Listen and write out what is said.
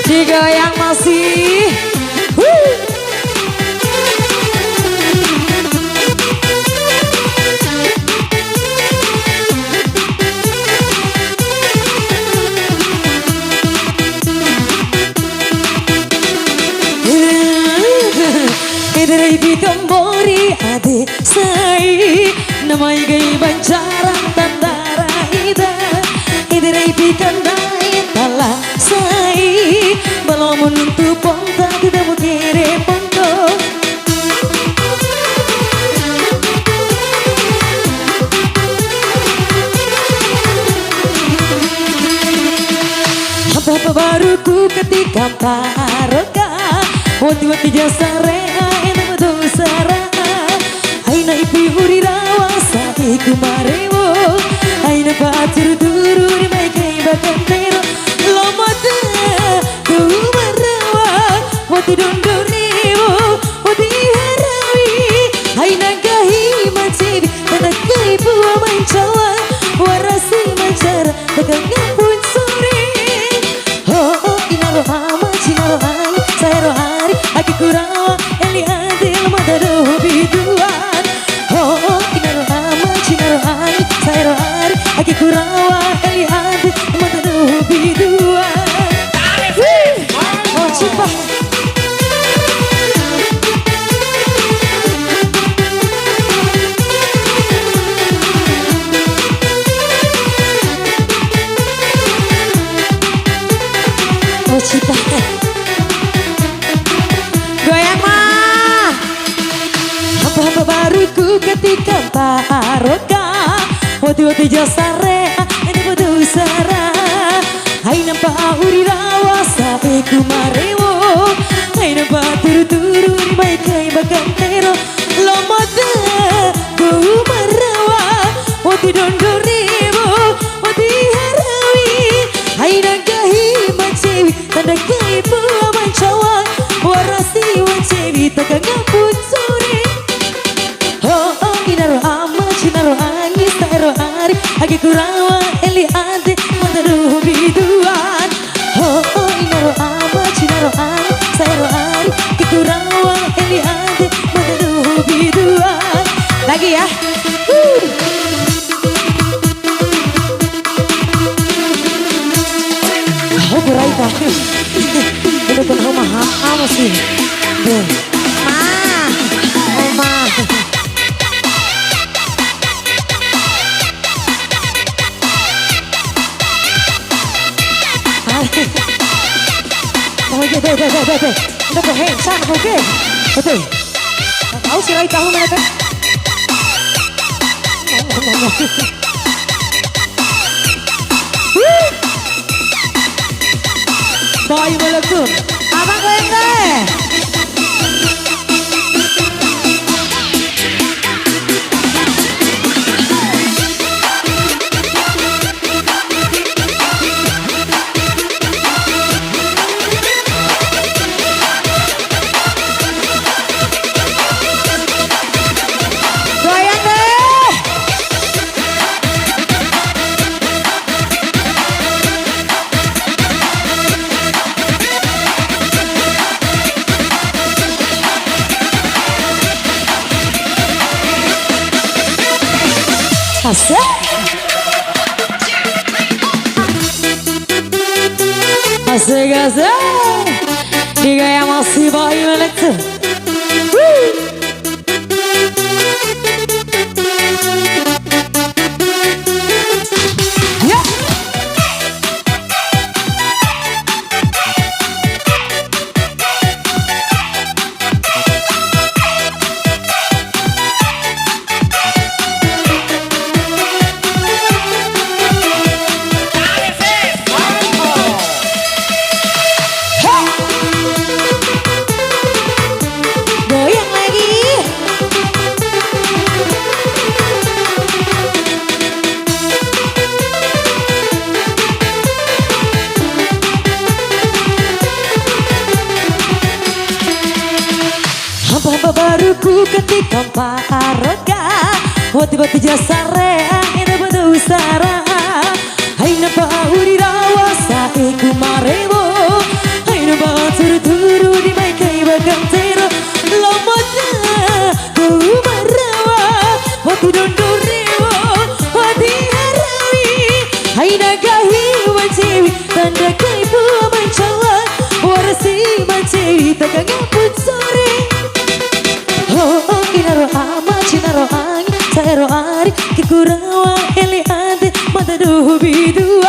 Digoyang masih. Idrai bikambori ade sai namai gai bancaran tandara ida idrai bikandai tala sai belum menentu ponta tidak mukire ponto apa baruku ketika paroka wati-wati jasa rea enak dosara aina ipi hurirawa sabi kumarewo aina patur turu di mai kai bakantero lomada kumarawa wati dondoriwo wati harawi aina gahi macibi tanak kai buwa mancawa warasi mancara takang ngapun sore oh inaro hama cinaro hani sayaro hari aki kurawa eli adil madaro biduan oh inaro hama cinaro hani sayaro hari aki kurawa eli adil madaro biduan oh cipa oh cipa goyang mah apa-apa baruku ketika paroka wati-wati jasa rea ini betul sara hai nampak urirawa sampai kumarewo hai nampak turu-turu di mai kai bakantero lomada kumarawa wati dondoriwo wati harawi hai nagahi macewi tanda kai pula mancawa warasi wacewi takang ngapun sore oh oh inaro ama cinaro angin sayaro hari agi kurawa eli ade madaro biduan oh oh inaro ama cinaro angin sayaro hari agi kurawa eli ade madaro biduan lagi ya oh berai kaki udah kena mahal sih ma oma udah keheng sana oke betul tahu sih lagi tahu mana kan Bayi melekum abang goyang deh goyang deh asik asik asik digaya masih bayi melek tuh goyang lagi aku ketika paraga Wati-wati jasare ina pada usara Hai napa uri rawa sae kumarebo Hai napa turu-turu di mai kai bagang tero Lomotna kumarawa Wati dondorebo Wati harawi Hai nagahi mancewi tanda kai buah mancawan Warasi mancewi takang ngaput sore Oh inaro ama cinaro angin Saero ari kikurawa heli ante mata duhu bidu